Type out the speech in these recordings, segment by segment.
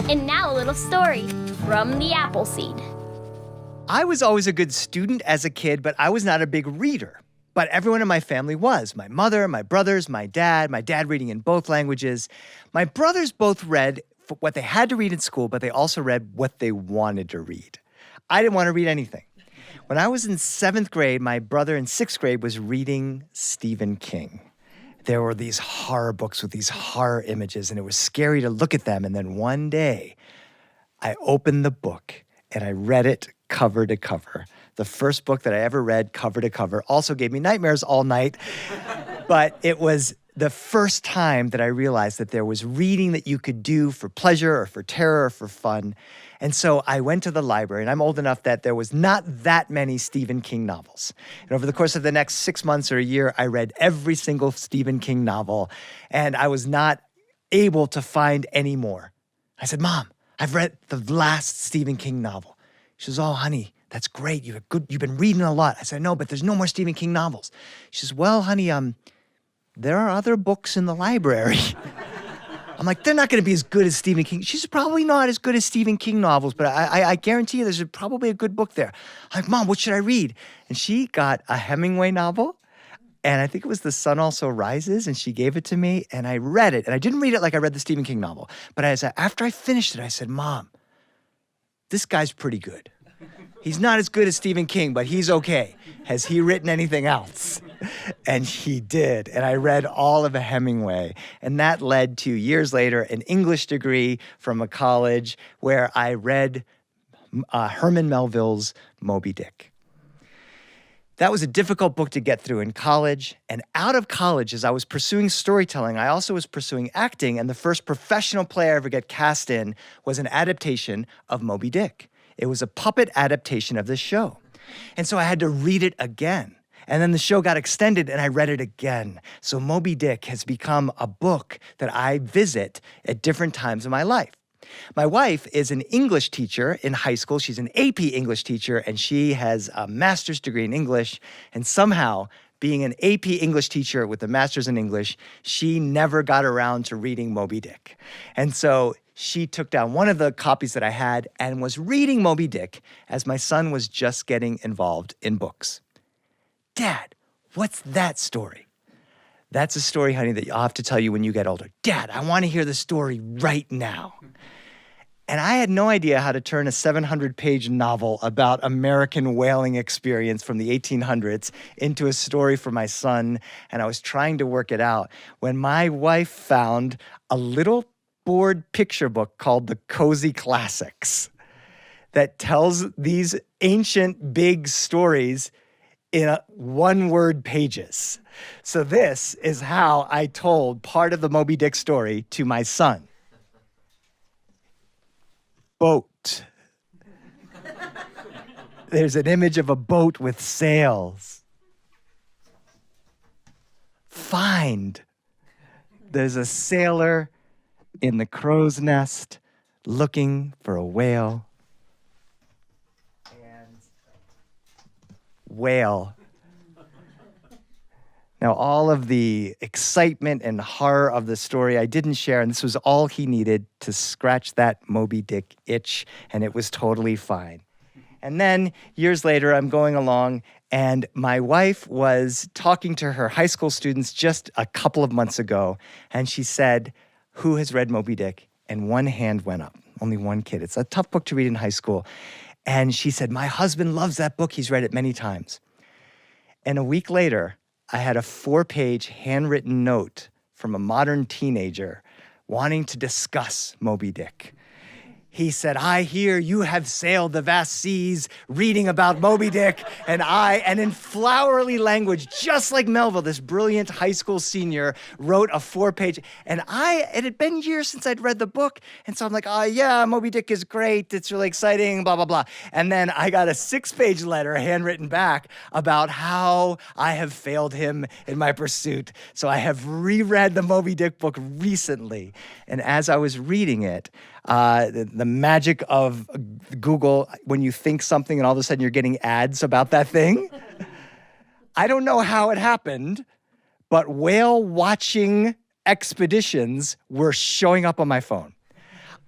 And now a little story from the Appleseed. I was always a good student as a kid, but I was not a big reader. But everyone in my family was. My mother, my brothers, my dad reading in both languages. My brothers both read what they had to read in school, but they also read what they wanted to read. I didn't want to read anything. When I was in 7th grade, my brother in 6th grade was reading Stephen King. There were these horror books with these horror images, and it was scary to look at them. And then one day, I opened the book, and I read it cover to cover. The first book that I ever read cover to cover also gave me nightmares all night. But it was the first time that I realized that there was reading that you could do for pleasure or for terror or for fun. And so I went to the library, and I'm old enough that there was not that many Stephen King novels. And over the course of the next 6 months or a year, I read every single Stephen King novel, and I was not able to find any more. I said, Mom, I've read the last Stephen King novel. She says, oh, honey, that's great. You've been reading a lot. I said, no, but there's no more Stephen King novels. She says, well, honey, there are other books in the library. I'm like, they're not going to be as good as Stephen King. She's probably not as good as Stephen King novels, but I guarantee you there's probably a good book there. I'm like, Mom, what should I read? And she got a Hemingway novel, and I think it was The Sun Also Rises, and she gave it to me, and I read it. And I didn't read it like I read the Stephen King novel, but after I finished it, I said, Mom, this guy's pretty good. He's not as good as Stephen King, but he's okay. Has he written anything else? And he did. And I read all of Hemingway. And that led to, years later, an English degree from a college where I read Herman Melville's Moby Dick. That was a difficult book to get through in college. And out of college, as I was pursuing storytelling, I also was pursuing acting. And the first professional play I ever got cast in was an adaptation of Moby Dick. It was a puppet adaptation of this show. And so I had to read it again. And then the show got extended and I read it again. So Moby Dick has become a book that I visit at different times in my life. My wife is an English teacher in high school. She's an AP English teacher, and she has a master's degree in English. And somehow, being an AP English teacher with a master's in English, she never got around to reading Moby Dick. And so she took down one of the copies that I had and was reading Moby Dick as my son was just getting involved in books. Dad, what's that story? That's a story, honey, that I'll have to tell you when you get older. Dad, I want to hear the story right now. And I had no idea how to turn a 700-page novel about American whaling experience from the 1800s into a story for my son, and I was trying to work it out when my wife found a little board picture book called The Cozy Classics that tells these ancient big stories in one-word pages. So this is how I told part of the Moby Dick story to my son. Boat. There's an image of a boat with sails. Find. There's a sailor in the crow's nest looking for a whale. And whale. Now, all of the excitement and horror of the story I didn't share, and this was all he needed to scratch that Moby Dick itch, and it was totally fine. And then, years later, I'm going along, and my wife was talking to her high school students just a couple of months ago, and she said, who has read Moby Dick? And one hand went up, only one kid. It's a tough book to read in high school. And she said, my husband loves that book. He's read it many times. And a week later, I had a 4-page handwritten note from a modern teenager wanting to discuss Moby Dick. He said, I hear you have sailed the vast seas reading about Moby Dick, and in flowery language, just like Melville, this brilliant high school senior, wrote a 4-page, and it had been years since I'd read the book, and so I'm like, oh yeah, Moby Dick is great, it's really exciting, blah, blah, blah. And then I got a 6-page letter handwritten back about how I have failed him in my pursuit. So I have reread the Moby Dick book recently, and as I was reading it, the magic of Google, when you think something and all of a sudden you're getting ads about that thing. I don't know how it happened, but whale watching expeditions were showing up on my phone.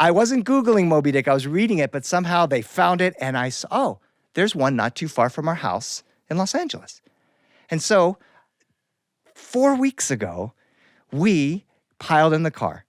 I wasn't Googling Moby Dick, I was reading it, but somehow they found it and I saw, oh, there's one not too far from our house in Los Angeles. And so 4 weeks ago, we piled in the car.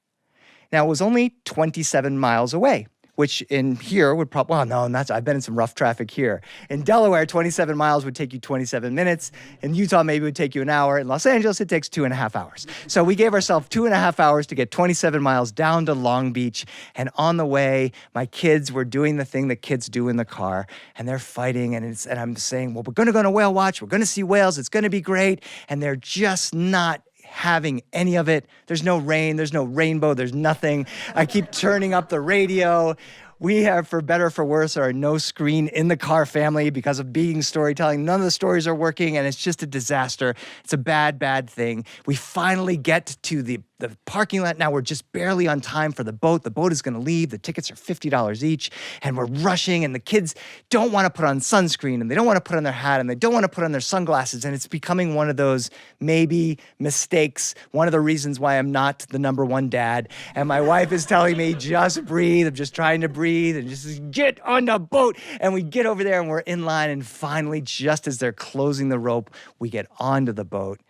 Now, it was only 27 miles away, which in here would probably, well, no, I've been in some rough traffic here. In Delaware, 27 miles would take you 27 minutes. In Utah, maybe it would take you an hour. In Los Angeles, it takes 2.5 hours. So we gave ourselves 2.5 hours to get 27 miles down to Long Beach. And on the way, my kids were doing the thing that kids do in the car. And they're fighting. And I'm saying, well, we're going to go on a whale watch. We're going to see whales. It's going to be great. And they're just not having any of it. There's no rain, there's no rainbow, there's nothing. I keep turning up the radio. We have, for better or for worse, are a no screen in the car family because of being storytelling. None of the stories are working, and it's just a disaster. It's a bad, bad thing. We finally get to the parking lot. Now we're just barely on time for the boat. The boat is going to leave. The tickets are $50 each, and we're rushing, and the kids don't want to put on sunscreen, and they don't want to put on their hat, and they don't want to put on their sunglasses, and it's becoming one of those maybe mistakes, one of the reasons why I'm not the number one dad. And my wife is telling me, just breathe. I'm just trying to breathe, and just get on the boat. And we get over there, and we're in line, and finally, just as they're closing the rope, we get onto the boat.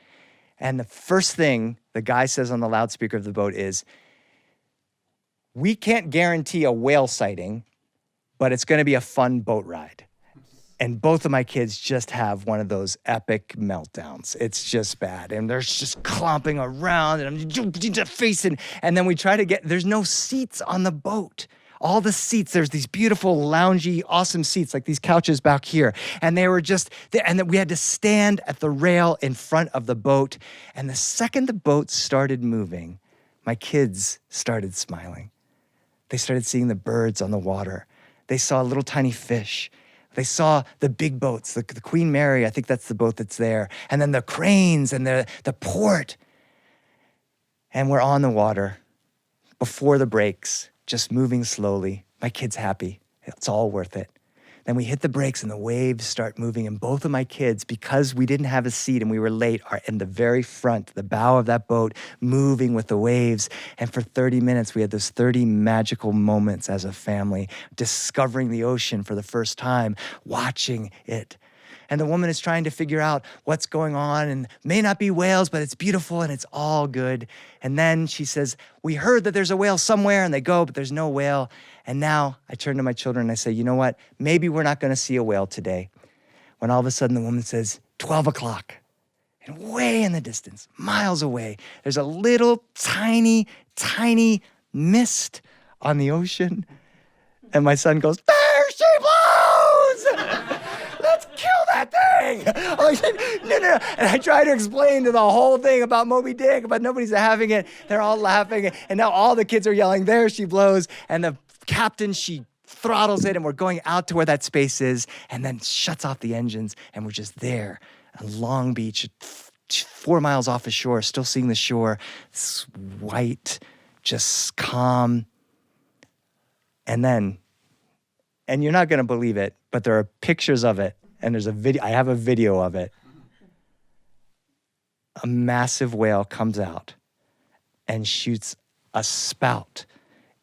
And the first thing the guy says on the loudspeaker of the boat is, we can't guarantee a whale sighting, but it's going to be a fun boat ride. And both of my kids just have one of those epic meltdowns. It's just bad. And they're just clomping around, and I'm facing. And then we try to there's no seats on the boat. All the seats, there's these beautiful, loungy, awesome seats, like these couches back here. And they were just, and then we had to stand at the rail in front of the boat. And the second the boat started moving, my kids started smiling. They started seeing the birds on the water. They saw little tiny fish. They saw the big boats, the Queen Mary, I think that's the boat that's there. And then the cranes and the port. And we're on the water before the brakes, just moving slowly. My kid's happy. It's all worth it. Then we hit the brakes and the waves start moving. And both of my kids, because we didn't have a seat and we were late, are in the very front, the bow of that boat, moving with the waves. And for 30 minutes, we had those 30 magical moments as a family, discovering the ocean for the first time, watching it. And the woman is trying to figure out what's going on, and may not be whales, but it's beautiful and it's all good. And then she says, we heard that there's a whale somewhere, and they go, but there's no whale. And now I turn to my children and I say, you know what? Maybe we're not going to see a whale today. When all of a sudden the woman says, 12 o'clock. And way in the distance, miles away, there's a little tiny, tiny mist on the ocean. And my son goes, there she blows! Let's kill that thing. I said, no. And I try to explain to the whole thing about Moby Dick, but nobody's having it. They're all laughing. And now all the kids are yelling, there she blows. And the captain, she throttles it, and we're going out to where that space is, and then shuts off the engines. And we're just there on Long Beach, 4 miles off the shore, still seeing the shore. It's white, just calm. And then, and you're not going to believe it, but there are pictures of it, and there's a video. I have a video of it. A massive whale comes out and shoots a spout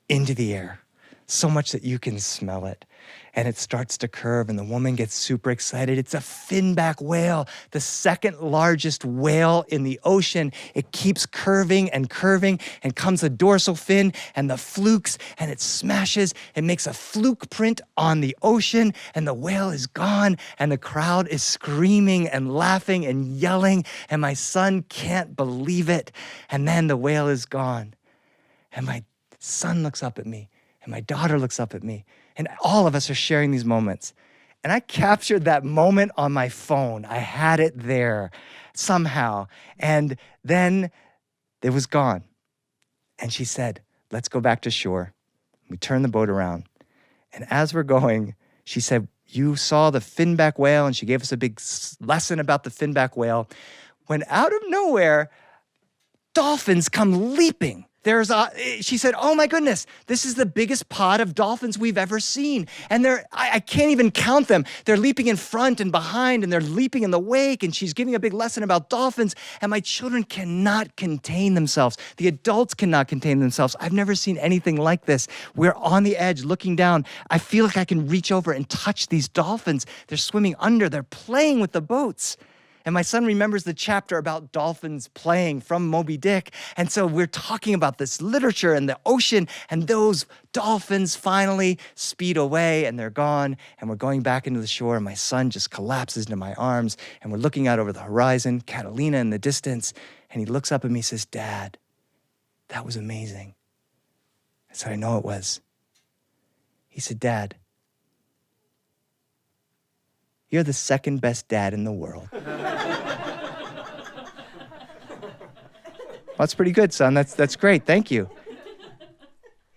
into the air, so much that you can smell it. And it starts to curve, and the woman gets super excited. It's a finback whale, the second largest whale in the ocean. It keeps curving and comes the dorsal fin and the flukes, and it smashes. It makes a fluke print on the ocean, and the whale is gone, and the crowd is screaming and laughing and yelling, and my son can't believe it. And then the whale is gone, and my son looks up at me, and my daughter looks up at me, and all of us are sharing these moments. And I captured that moment on my phone. I had it there somehow. And then it was gone. And she said, let's go back to shore. We turned the boat around. And as we're going, she said, you saw the finback whale, and she gave us a big lesson about the finback whale. When out of nowhere, dolphins come leaping She said, oh my goodness, this is the biggest pod of dolphins we've ever seen. And I can't even count them. They're leaping in front and behind, and they're leaping in the wake. And she's giving a big lesson about dolphins. And my children cannot contain themselves. The adults cannot contain themselves. I've never seen anything like this. We're on the edge looking down. I feel like I can reach over and touch these dolphins. They're swimming under. They're playing with the boats. And my son remembers the chapter about dolphins playing from Moby Dick. And so we're talking about this literature and the ocean, and those dolphins finally speed away and they're gone. And we're going back into the shore, and my son just collapses into my arms, and we're looking out over the horizon, Catalina in the distance. And he looks up at me and says, Dad, that was amazing. I said, I know it was. He said, Dad, you're the second best dad in the world. That's pretty good, son. That's great. Thank you.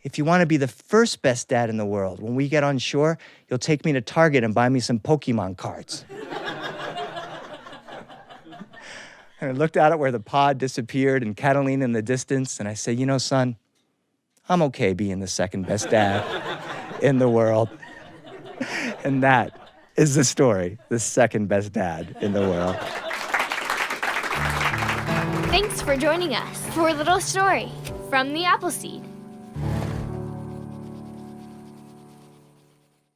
If you want to be the first best dad in the world, when we get on shore, you'll take me to Target and buy me some Pokemon cards. And I looked out at where the pod disappeared and Catalina in the distance, and I said, you know, son, I'm okay being the second best dad in the world. And that is the story, the second best dad in the world. Thanks for joining us for a little story from the Appleseed.